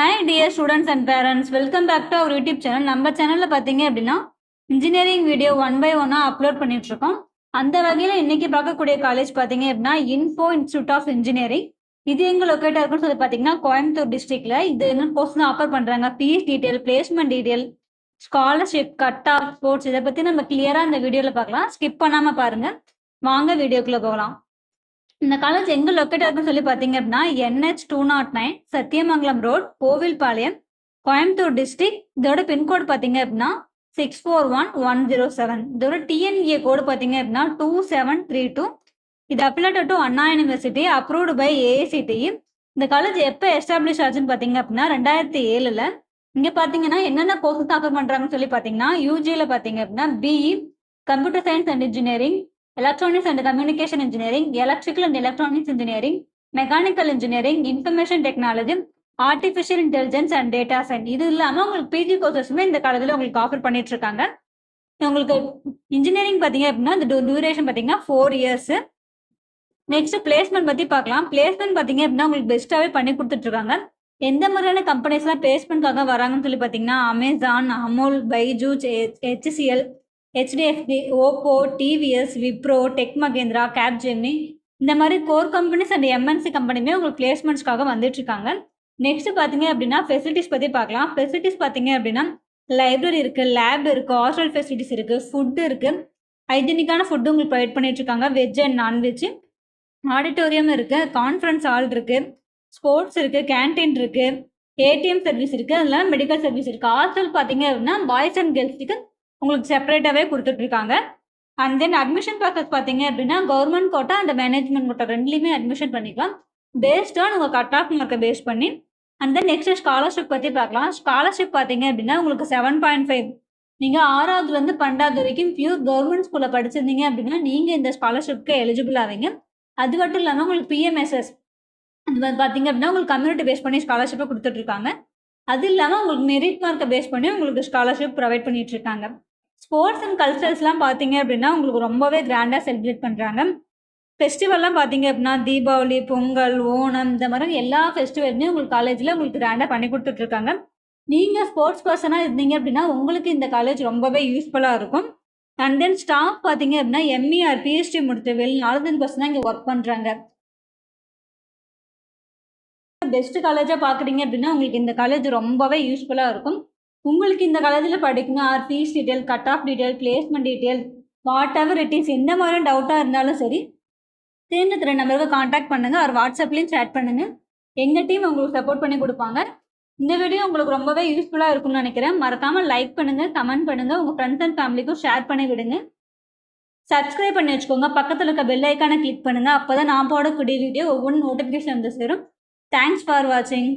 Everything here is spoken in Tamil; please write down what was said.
Hi dear students and parents, welcome back to our YouTube channel. நம்ம சேனல்ல பார்த்தீங்க அப்படின்னா இன்ஜினியரிங் வீடியோ ஒன் பை ஒன்னாக அப்லோட் பண்ணிட்டு இருக்கோம். அந்த வகையில் இன்னைக்கு பார்க்கக்கூடிய காலேஜ் பார்த்தீங்க அப்படின்னா இன்ஃபோ இன்ஸ்டியூட் ஆஃப் இன்ஜினியரிங். இது எங்க லொக்கேட் இருக்குன்னு சொல்லி பார்த்தீங்கன்னா கோயம்புத்தூர் டிஸ்ட்ரிக்ட்ல. இது என்ன கோர்ஸ் தான் ஆஃபர் பண்றாங்க, fees detail, placement detail, scholarship, cut off, sports, இதை பத்தி நம்ம கிளியரா இந்த வீடியோல பார்க்கலாம். ஸ்கிப் பண்ணாம பாருங்க. வாங்க வீடியோக்குள்ள போகலாம். இந்த காலேஜ் எங்க லொக்கேட் ஆகுன்னு சொல்லி பார்த்தீங்க அப்படின்னா NH 209 Sathyamangalam road, Kovilpalayam, Coimbatore district. இதோட பின்கோடு பார்த்தீங்க அப்படின்னா 641107. இதோட TNA கோடு பார்த்தீங்க அப்படின்னா 2732. இது affiliated to Anna university, approved by AICTE. இந்த காலேஜ் எப்போ எஸ்டாப்ளிஷ் ஆச்சுன்னு பார்த்தீங்க அப்படின்னா 2007. இங்கே பார்த்தீங்கன்னா என்னென்ன கோர்சஸ் ஆஃபர் பண்ணுறாங்கன்னு சொல்லி பார்த்தீங்கன்னா யூஜியில் பார்த்தீங்க அப்படின்னா BE computer science and engineering, electronics and communication engineering, electrical and electronics engineering, mechanical engineering, information technology, artificial intelligence and data science. இது இல்லாமல் உங்களுக்கு பிஜி கோர்சஸுமே இந்த காலேஜில் உங்களுக்கு ஆஃபர் பண்ணிட்டு இருக்காங்க. உங்களுக்கு இன்ஜினியரிங் பார்த்தீங்க அப்படின்னா இந்த டியூரேஷன் பார்த்தீங்கன்னா 4 years. நெக்ஸ்ட் பிளேஸ்மெண்ட் பற்றி பார்க்கலாம். பிளேஸ்மெண்ட் பார்த்தீங்க அப்படின்னா உங்களுக்கு பெஸ்ட்டாகவே பண்ணி கொடுத்துட்டு இருக்காங்க. எந்த மாதிரியான கம்பெனிஸ்லாம் பிளேஸ்மெண்ட்காக வராங்கன்னு சொல்லி பார்த்தீங்கன்னா Amazon, Amul, Byju's, HCL, HDFC, Oppo, TVS, Wipro, tech Mahindra, Capgemini, இந்த மாதிரி கோர் கம்பெனிஸ் அண்ட் MNC கம்பெனியுமே உங்களுக்கு பிளேஸ்மெண்ட்ஸ்க்காக வந்துட்டு இருக்காங்க. நெக்ஸ்ட் பார்த்தீங்க அப்படின்னா ஃபெசிலிட்டிஸ் பற்றி பார்க்கலாம். ஃபெசிலிட்டிஸ் பார்த்தீங்க அப்படின்னா லைப்ரரி இருக்குது, லேப் இருக்குது, ஹாஸ்டல் ஃபெசிலிட்டிஸ் இருக்குது, ஃபுட்டு இருக்குது, ஹைஜீனிக்கான ஃபுட்டு உங்களுக்கு ப்ரொவைட் பண்ணிட்டு இருக்காங்க, வெஜ் அண்ட் நான்வெஜ். ஆடிட்டோரியம் இருக்குது, கான்ஃபரன்ஸ் ஹால் இருக்குது, ஸ்போர்ட்ஸ் இருக்குது, கேன்டீன் இருக்குது, ATM சர்வீஸ் இருக்குது, அதெல்லாம் மெடிக்கல் சர்வீஸ் இருக்குது. ஹாஸ்டல் பார்த்தீங்க அப்படின்னா பாய்ஸ் அண்ட் கேர்ள்ஸுக்கு உங்களுக்கு செப்பரேட்டாகவே கொடுத்துட்ருக்காங்க. அண்ட் தென் அட்மிஷன் ப்ராசஸ் பார்த்தீங்க அப்படின்னா government quota and management quota ரெண்டுலேயுமே அட்மிஷன் பண்ணிக்கலாம், பேஸ்ட் ஆன் உங்கள் கட் ஆஃப் மார்க்கை பேஸ் பண்ணி. அண்ட் தென் நெக்ஸ்ட் ஸ்காலர்ஷிப் பற்றி பார்க்கலாம். ஸ்காலர்ஷிப் பார்த்தீங்க அப்படின்னா உங்களுக்கு 7.5. நீங்கள் 6வதுலேருந்து 12வது வரைக்கும் பியூர் கவர்மெண்ட் ஸ்கூலில் படிச்சிருந்தீங்க அப்படின்னா நீங்கள் இந்த ஸ்காலர்ஷிப்க்கு எலிஜிபிள் ஆவீங்க. அது மட்டும் இல்லாமல் உங்களுக்கு PMSS அது பார்த்தீங்க அப்படின்னா உங்களுக்கு கம்யூனிட்டி பேஸ் பண்ணி ஸ்காலர்ஷிப்பை கொடுத்துட்ருக்காங்க. அது இல்லாமல் உங்களுக்கு மெரிட் மார்க்கை பேஸ் பண்ணி உங்களுக்கு ஸ்காலர்ஷிப் ப்ரொவைட் பண்ணிட்டு இருக்காங்க. ஸ்போர்ட்ஸ் அண்ட் கல்ச்சர்ஸ்லாம் பார்த்தீங்க அப்படின்னா உங்களுக்கு ரொம்பவே கிராண்டாக செலிப்ரேட் பண்ணுறாங்க. ஃபெஸ்டிவல்லாம் பார்த்தீங்க அப்படின்னா தீபாவளி, பொங்கல், ஓணம், இந்த மாதிரி எல்லா ஃபெஸ்டிவலுமே உங்களுக்கு காலேஜில் உங்களுக்கு கிராண்டாக பண்ணி கொடுத்துட்ருக்காங்க. நீங்கள் ஸ்போர்ட்ஸ் பர்சனாக இருந்தீங்க அப்படின்னா உங்களுக்கு இந்த காலேஜ் ரொம்பவே யூஸ்ஃபுல்லாக இருக்கும். அண்ட் தென் ஸ்டாஃப் பார்த்தீங்க அப்படின்னா MER PhD முடித்த நாலு பர்சனாக இங்கே ஒர்க் பண்ணுறாங்க. பெஸ்ட் காலேஜாக பார்க்குறீங்க அப்படின்னா உங்களுக்கு இந்த காலேஜ் ரொம்பவே யூஸ்ஃபுல்லாக இருக்கும். உங்களுக்கு இந்த காலேஜில் படிக்கணும் or fees detail, cut off detail, placement detail, whatever it is, எந்த மாதிரி டவுட்டாக இருந்தாலும் சரி தேர்ந்தெடுக்கிற நம்பருக்கு காண்டாக்ட் பண்ணுங்கள், அவர் வாட்ஸ்அப்லேயும் சேட் பண்ணுங்கள். எங்கள் டீம் உங்களுக்கு சப்போர்ட் பண்ணி கொடுப்பாங்க. இந்த வீடியோ உங்களுக்கு ரொம்பவே யூஸ்ஃபுல்லாக இருக்கும்னு நினைக்கிறேன். மறக்காமல் லைக் பண்ணுங்கள், கமெண்ட் பண்ணுங்கள், உங்கள் ஃப்ரெண்ட்ஸ் அண்ட் ஃபேமிலிக்கும் ஷேர் பண்ணி விடுங்க. சப்ஸ்கிரைப் பண்ணி வச்சுக்கோங்க, பக்கத்தில் இருக்க பெல் ஐக்கானை கிளிக் பண்ணுங்கள். அப்போ தான் நான் போடக்கூடிய வீடியோ ஒவ்வொரு நோட்டிஃபிகேஷன் வந்து சேரும். தேங்க்ஸ் ஃபார் வாட்சிங்.